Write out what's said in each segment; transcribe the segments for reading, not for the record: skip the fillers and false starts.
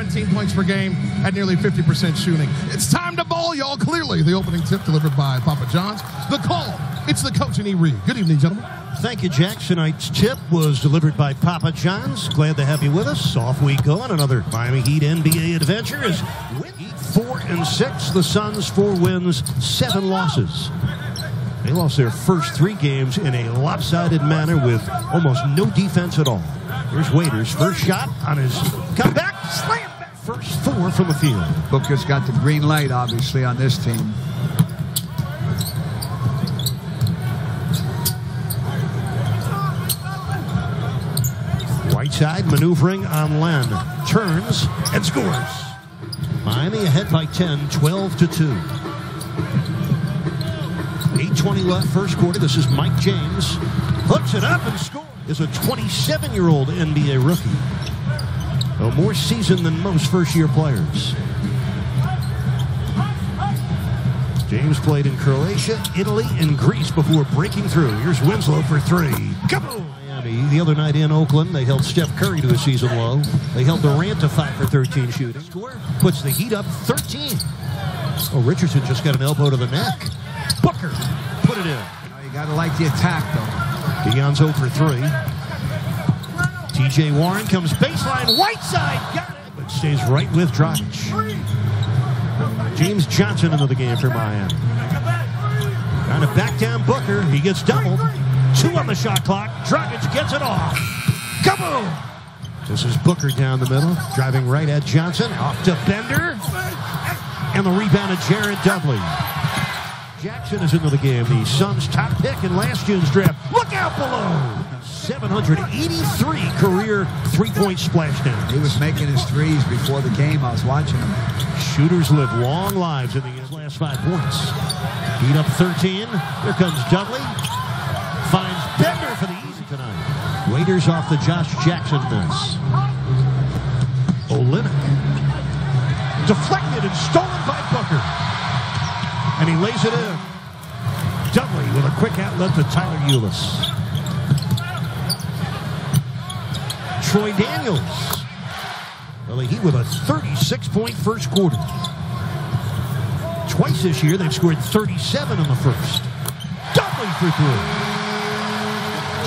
17 points per game at nearly 50% shooting. It's time to ball, y'all. Clearly, the opening tip delivered by Papa John's. The call, it's the coach and E. Reed. Good evening, gentlemen. Thank you, Jack. Tonight's tip was delivered by Papa John's. Glad to have you with us. Off we go on another Miami Heat NBA adventure. As Heat 4-6, the Suns 4 wins, 7 losses. They lost their first 3 games in a lopsided manner with almost no defense at all. Here's Waiters' first shot on his comeback. Slam back. First 4 from the field. Booker's got the green light, obviously, on this team. Whiteside maneuvering on Len. Turns and scores. Miami ahead by 10, 12-2. 8:20 left first quarter. This is Mike James. Hooks it up and scores. Is a 27-year-old NBA rookie. More seasoned than most first-year players. James played in Croatia, Italy, and Greece before breaking through. Here's Winslow for 3. Kaboom! Miami, the other night in Oakland, they held Steph Curry to a season low. They held Durant to 5 for 13 shooting. Score puts the Heat up 13. Oh, Richardson just got an elbow to the neck. Booker put it in. You got to like the attack, though. Deion's 0 for 3. T.J. Warren comes baseline. Whiteside got it, but stays right with Dragic. James Johnson into the game for Miami. Trying to back down Booker. He gets doubled. 2 on the shot clock. Dragic gets it off. Kaboom! This is Booker down the middle, driving right at Johnson. Off to Bender. And the rebound of Jared Dudley. Jackson is into the game. The Suns' top pick in last June's draft. Look out below! 783 career three-point splashdown. He was making his threes before the game. I was watching him. Shooters live long lives in his last 5 points. Heat up 13. Here comes Dudley. Finds Bender for the easy tonight. Waiters off the Josh Jackson miss. Olynyk. Deflected and stolen by Booker. And he lays it in. Dudley with a quick outlet to Tyler Ulis. Troy Daniels. Well, the Heat with a 36-point first quarter. Twice this year, they've scored 37 in the first. Dudley for 3.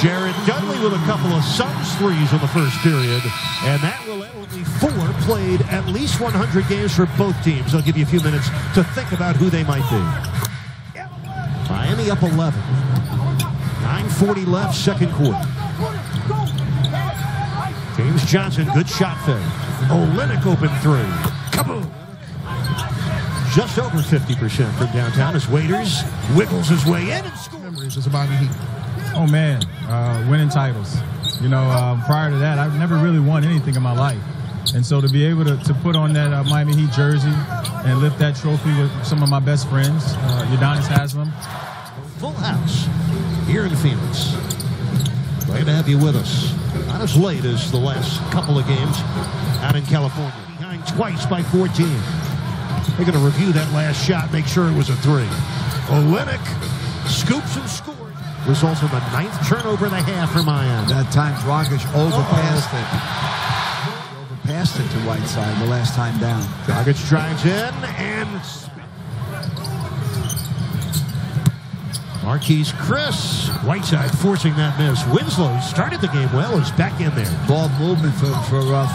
Jared Dudley with a couple of Suns threes in the first period. And that will only 4 played at least 100 games for both teams. I'll give you a few minutes to think about who they might be. Miami up 11. 9:40 left, second quarter. James Johnson, good shot fake. Olynyk open 3. Kaboom! Just over 50% from downtown as Waiters wiggles his way in and scores. Memories as a Miami Heat. Oh, man. Winning titles. You know, prior to that, I've never really won anything in my life. And so to be able to put on that Miami Heat jersey and lift that trophy with some of my best friends, Udonis Haslem. Full house here in Phoenix. Glad to have you with us. Not as late as the last couple of games out in California. Behind twice by 14. They're going to review that last shot, make sure it was a 3. Olynyk scoops and scores. Results in the 9th turnover of the half for Miami. That time, Dragic overpassed it. He overpassed it to Whiteside the last time down. Dragic drives in and Marquise Chris. Whiteside forcing that miss. Winslow started the game well. Is back in there. Ball movement for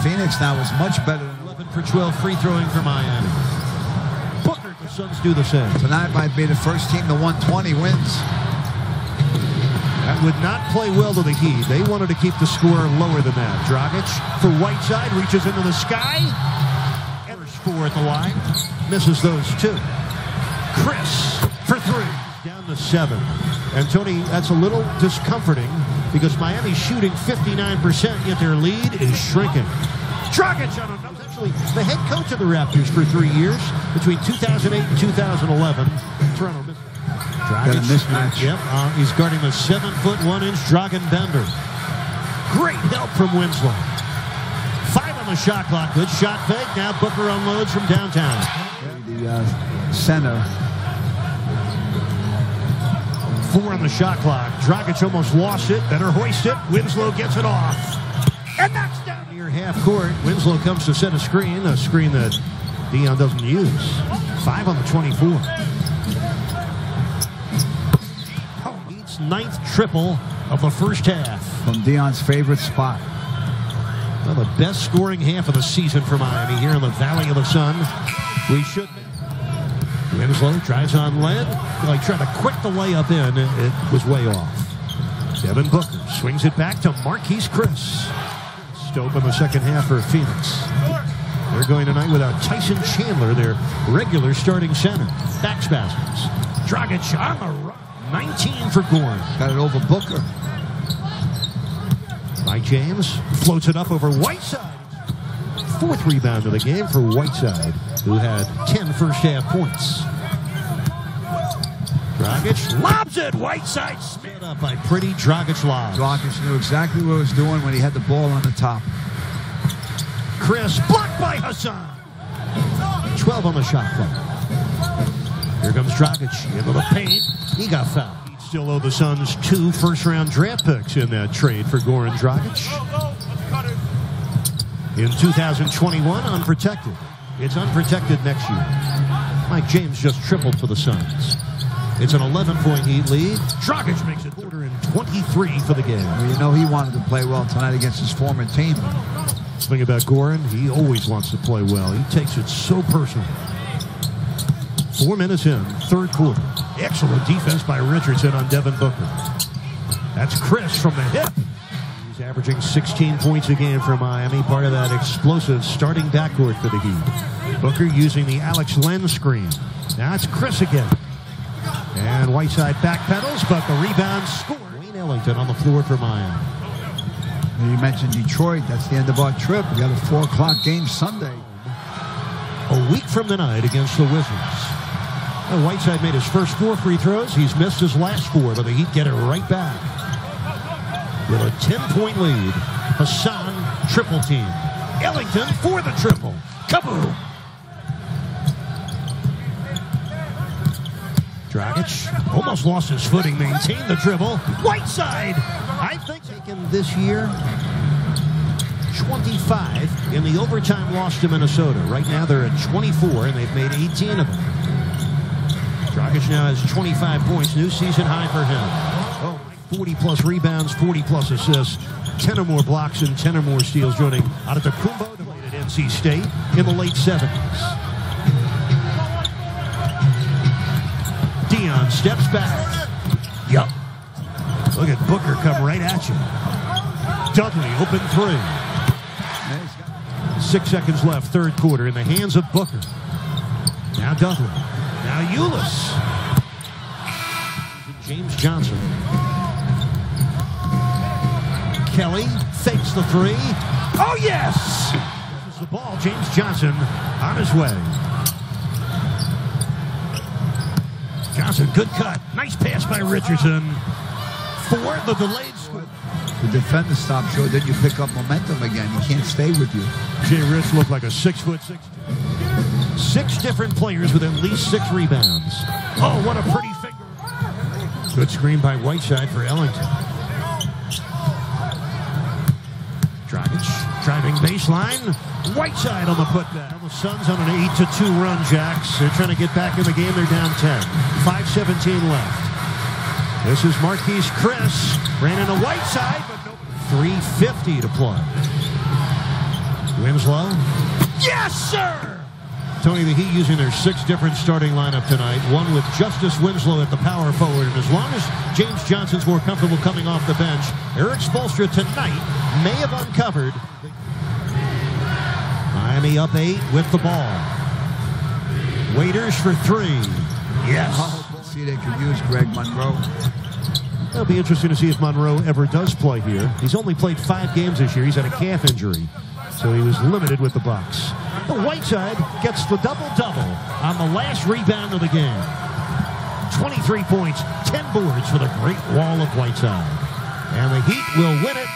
Phoenix now is much better. 11 for 12 free throwing for Miami. Booker, the Suns do the same. Tonight might be the first team to 120 wins. That would not play well to the Heat. They wanted to keep the score lower than that. Dragic for Whiteside, reaches into the sky. Enters 4 at the line. Misses those 2. Chris for 3. Down to 7. And Tony, that's a little discomforting because Miami's shooting 59%, yet their lead is shrinking. Dragic on a actually the head coach of the Raptors for 3 years between 2008 and 2011. Toronto missed. Got a mismatch. Yep, he's guarding the 7'1" Dragan Bender. Great help from Winslow. 5 on the shot clock. Good shot fake. Now Booker unloads from downtown. The center. 4 on the shot clock. Dragic almost lost it. Better hoist it. Winslow gets it off. And knocks down near half. half court. Winslow comes to set a screen that Dion doesn't use. 5 on the 24. Needs 9th triple of the first half. From Dion's favorite spot. Well, the best scoring half of the season for Miami here in the Valley of the Sun. We should. Winslow drives on Len. Like trying to quick the layup in. It was way off. Devin Booker swings it back to Marquise Chris. Stope in the second half for Phoenix. They're going tonight without Tyson Chandler, their regular starting center. Back spasms. Dragic on the run. 19 for Gorn. Got it over Booker. Mike James floats it up over Whiteside. 4th rebound of the game for Whiteside, who had 10 first half points. Dragic lobs it. Whiteside spit up by pretty Dragic lob. Dragic knew exactly what he was doing when he had the ball on the top. Chris blocked by Hassan. 12 on the shot clock. Here comes Dragic into the paint. He got fouled. He'd still owe the Suns 2 first-round draft picks in that trade for Goran Dragic. In 2021, unprotected. It's unprotected next year. Mike James just tripled for the Suns. It's an 11-point Heat lead. Dragic makes it quarter and 23 for the game. Well, you know he wanted to play well tonight against his former team. The thing about Goran, he always wants to play well. He takes it so personal. 4 minutes in, 3rd quarter. Excellent defense by Richardson on Devin Booker. That's Chris from the hip. He's averaging 16 points a game for Miami, part of that explosive starting backcourt for the Heat. Booker using the Alex Len screen. Now it's Chris again. And Whiteside backpedals, but the rebound score. Wayne Ellington on the floor for Miami. You mentioned Detroit. That's the end of our trip. We got a 4 o'clock game Sunday. A week from tonight against the Wizards. Well, Whiteside made his first 4 free throws. He's missed his last 4, but the Heat get it right back. With a 10-point lead, Hassan triple team. Ellington for the triple. Kaboom! Dragic almost lost his footing, maintained the dribble. Whiteside, I think taken this year, 25 in the overtime loss to Minnesota. Right now they're at 24, and they've made 18 of them. Dragic now has 25 points, new season high for him. 40-plus rebounds, 40-plus assists, 10 or more blocks, and 10 or more steals, joining Antetokounmpo, played at NC State in the late 70s. Dion steps back. Yup. Look at Booker come right at you. Dudley, open 3. 6 seconds left, 3rd quarter, in the hands of Booker. Now Dudley. Now Ulis. James Johnson. Kelly fakes the 3. Oh, yes! This is the ball. James Johnson on his way. Johnson, good cut. Nice pass by Richardson. For the delayed score. The defender stopped short, then you pick up momentum again. He can't stay with you. Jay Rich looked like a 6'6". 6 different players with at least 6 rebounds. Oh, what a pretty finger. Good screen by Whiteside for Ellington. Dragic driving baseline. Whiteside on the putback. The Suns on an 8-2 run, Jacks. They're trying to get back in the game. They're down 10. 5:17 left. This is Marquise Chris. Ran into Whiteside, but no. 3:50 to play. Winslow. Yes, sir! Tony, the Heat using their 6 different starting lineup tonight. One with Justice Winslow at the power forward. And as long as James Johnson's more comfortable coming off the bench, Eric Spoelstra tonight may have uncovered. Miami up 8 with the ball. Waiters for 3. Yes. See, they could use Greg Monroe. It'll be interesting to see if Monroe ever does play here. He's only played 5 games this year. He's had a calf injury, so he was limited with the Bucks. The Whiteside gets the double-double on the last rebound of the game. 23 points, 10 boards for the Great Wall of Whiteside. And the Heat will win it